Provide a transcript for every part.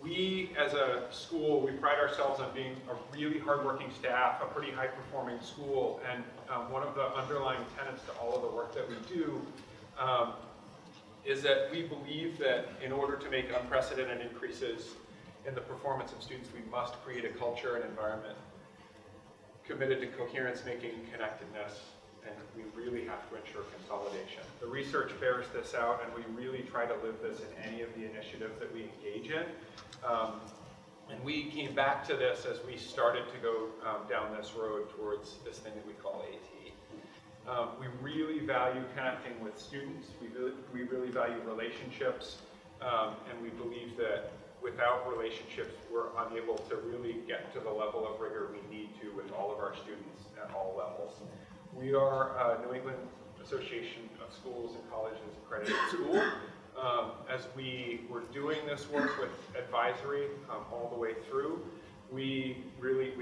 We, as a school, we pride ourselves on being a really hardworking staff, a pretty high-performing school, and one of the underlying tenets to all of the work that we do is that we believe that in order to make unprecedented increases in the performance of students, we must create a culture and environment committed to coherence, making, connectedness, and we really have to ensure consolidation. The research bears this out, and we really try to live this in any of the initiatives that we engage in. And we came back to this as we started to go down this road towards this thing that we call AT. We really value connecting with students. We really value relationships, and we believe that without relationships, we're unable to really get to the level of rigor we need to with all of our students at all levels. We are a New England Association of Schools and Colleges accredited school. As we were doing this work with advisory all the way through, we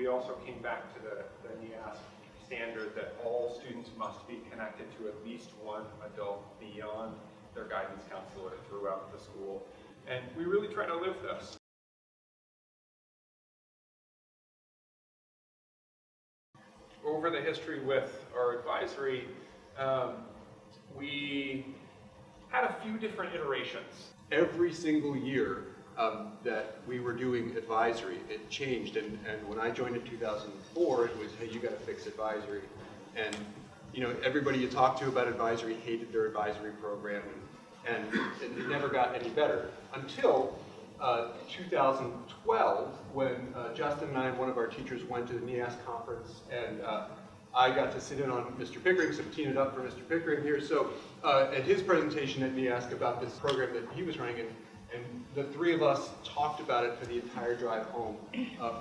also came back to the NEASC standard that all students must be connected to at least one adult beyond their guidance counselor throughout the school. And we really try to live this. Over the history with our advisory, we had a few different iterations. Every single year that we were doing advisory, it changed. And when I joined in 2004, it was, hey, you got to fix advisory. And everybody you talked to about advisory hated their advisory program, and it never got any better until 2012, when Justin and I and one of our teachers went to the NEASC conference, and I got to sit in on Mr. Pickering, so I'm teeing it up for Mr. Pickering here. So at his presentation at NEASC about this program that he was running, and the three of us talked about it for the entire drive home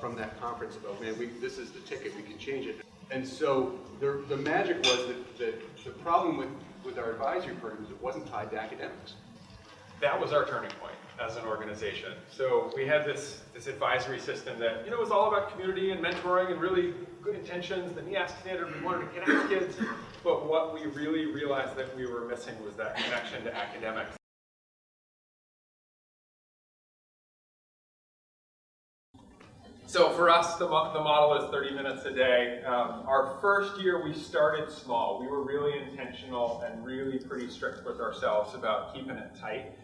from that conference about, man, this is the ticket, we can change it. And so the magic was that the problem with our advisory programs, it wasn't tied to academics. That was our turning point as an organization. So we had this advisory system that was all about community and mentoring and really good intentions, the NEASC standard, we wanted to connect kids, but what we really realized that we were missing was that connection to academics. So for us, the model is 30 minutes a day. Our first year, we started small. We were really intentional and really pretty strict with ourselves about keeping it tight.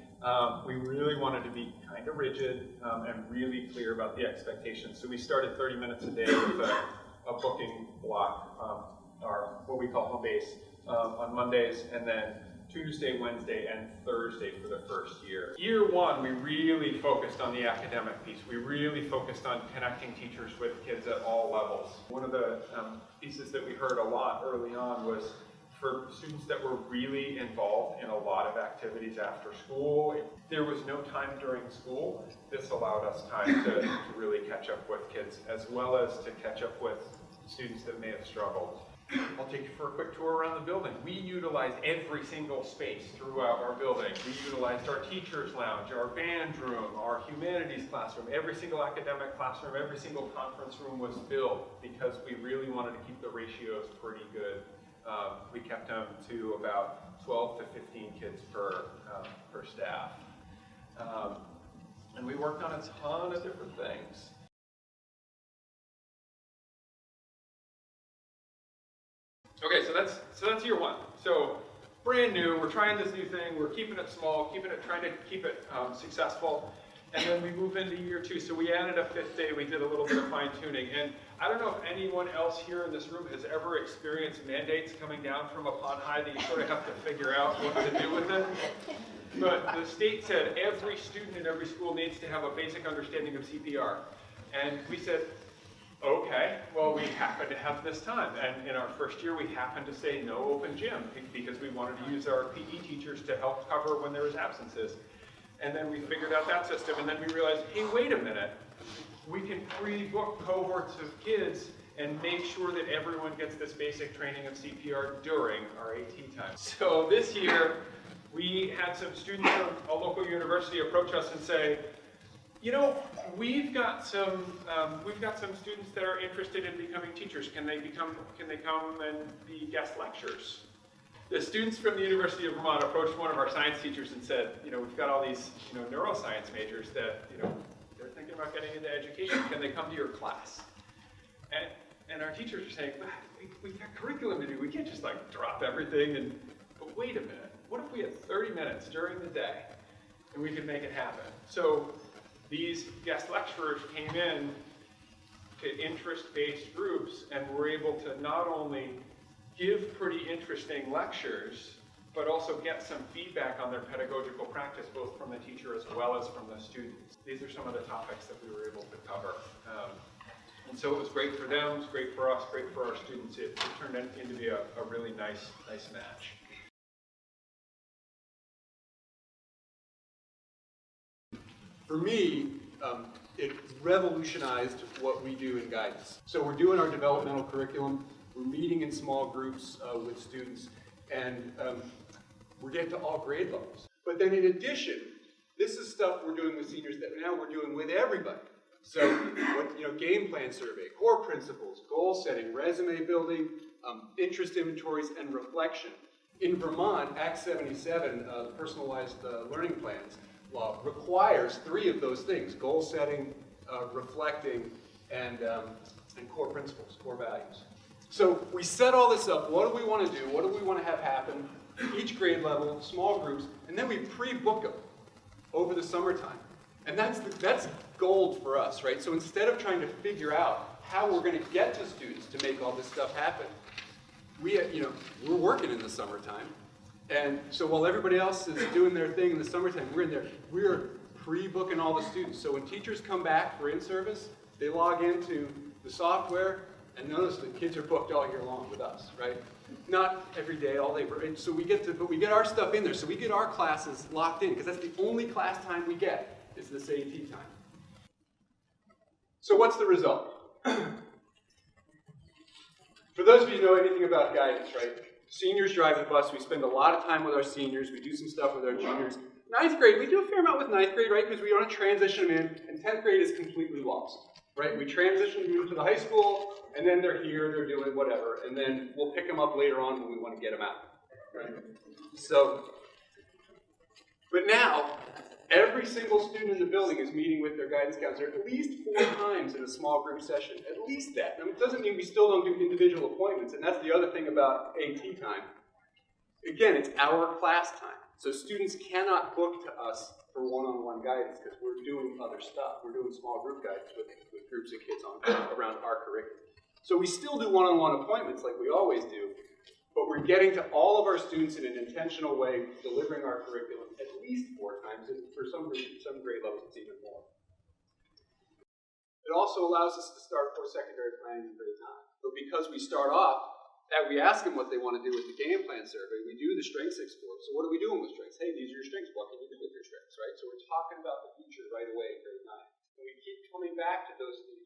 We really wanted to be kind of rigid and really clear about the expectations. So we started 30 minutes a day with a booking block, or what we call home base, on Mondays, and then Tuesday, Wednesday, and Thursday for the first year. Year one, we really focused on the academic piece. We really focused on connecting teachers with kids at all levels. One of the pieces that we heard a lot early on was for students that were really involved in a lot of activities after school. If there was no time during school, this allowed us time to really catch up with kids, as well as to catch up with students that may have struggled. I'll take you for a quick tour around the building. We utilized every single space throughout our building. We utilized our teacher's lounge, our band room, our humanities classroom. Every single academic classroom, every single conference room was built because we really wanted to keep the ratios pretty good. We kept them to about 12 to 15 kids per staff. And we worked on a ton of different things. Okay, so that's year one. So brand new, we're trying this new thing, we're keeping it small, trying to keep it successful, and then we move into year two. So we added a fifth day, we did a little bit of fine tuning, and I don't know if anyone else here in this room has ever experienced mandates coming down from upon high that you sort of have to figure out what to do with it. But the state said every student in every school needs to have a basic understanding of CPR. And we said, okay, well, we happen to have this time. And in our first year, we happened to say no open gym because we wanted to use our PE teachers to help cover when there was absences. And then we figured out that system, and then we realized, hey, wait a minute. We can pre-book cohorts of kids and make sure that everyone gets this basic training of CPR during our AT time. So this year, we had some students from a local university approach us and say, we've got some students that are interested in becoming teachers. Can they come and be guest lecturers? The students from the University of Vermont approached one of our science teachers and said, we've got all these, neuroscience majors that, about getting into education, can they come to your class? And our teachers are saying, we've got curriculum to do. We can't just like drop everything. But wait a minute. What if we had 30 minutes during the day and we could make it happen? So these guest lecturers came in to interest-based groups and were able to not only give pretty interesting lectures, but also get some feedback on their pedagogical practice, both from the teacher as well as from the students. These are some of the topics that we were able to cover. And so it was great for them, it was great for us, great for our students. It turned out to be a really nice match. For me, it revolutionized what we do in guidance. So we're doing our developmental curriculum, we're meeting in small groups with students, and we're getting to all grade levels. But then in addition, this is stuff we're doing with seniors that now we're doing with everybody. So, game plan survey, core principles, goal setting, resume building, interest inventories, and reflection. In Vermont, Act 77, the personalized learning plans law, requires 3 of those things: goal setting, reflecting, and core principles, core values. So we set all this up. What do we want to do? What do we want to have happen? Each grade level, small groups, and then we pre-book them over the summertime. And that's gold for us, right? So instead of trying to figure out how we're going to get to students to make all this stuff happen, we're working in the summertime. And so while everybody else is doing their thing in the summertime, we're pre-booking all the students. So when teachers come back for in-service, they log into the software, and notice the kids are booked all year long with us, right? Not every day, all day, so we get our stuff in there, so we get our classes locked in, because that's the only class time we get, is this AT time. So what's the result? For those of you who know anything about guidance, right? Seniors drive the bus, we spend a lot of time with our seniors, we do some stuff with our juniors. 9th grade, we do a fair amount with 9th grade, right? Because we want to transition them in, and 10th grade is completely lost, right? We transition them into the high school, and then they're here, they're doing whatever, and then we'll pick them up later on when we want to get them out, right? So, but now, every single student in the building is meeting with their guidance counselor at least 4 times in a small group session, at least that. Now, it doesn't mean we still don't do individual appointments, and that's the other thing about AT time. Again, it's our class time. So students cannot book to us for one-on-one guidance because we're doing other stuff. We're doing small group guidance with groups of kids around our curriculum. So we still do one-on-one appointments like we always do, but we're getting to all of our students in an intentional way, delivering our curriculum at least 4 times, and for some grade levels it's even more. It also allows us to start post-secondary planning in grade 9. But because we start off, we ask them what they want to do with the game plan survey, we do the strengths explore. So what are we doing with strengths? Hey, these are your strengths. What can you do with your strengths, right? So we're talking about the future right away in grade 9. And we keep coming back to those themes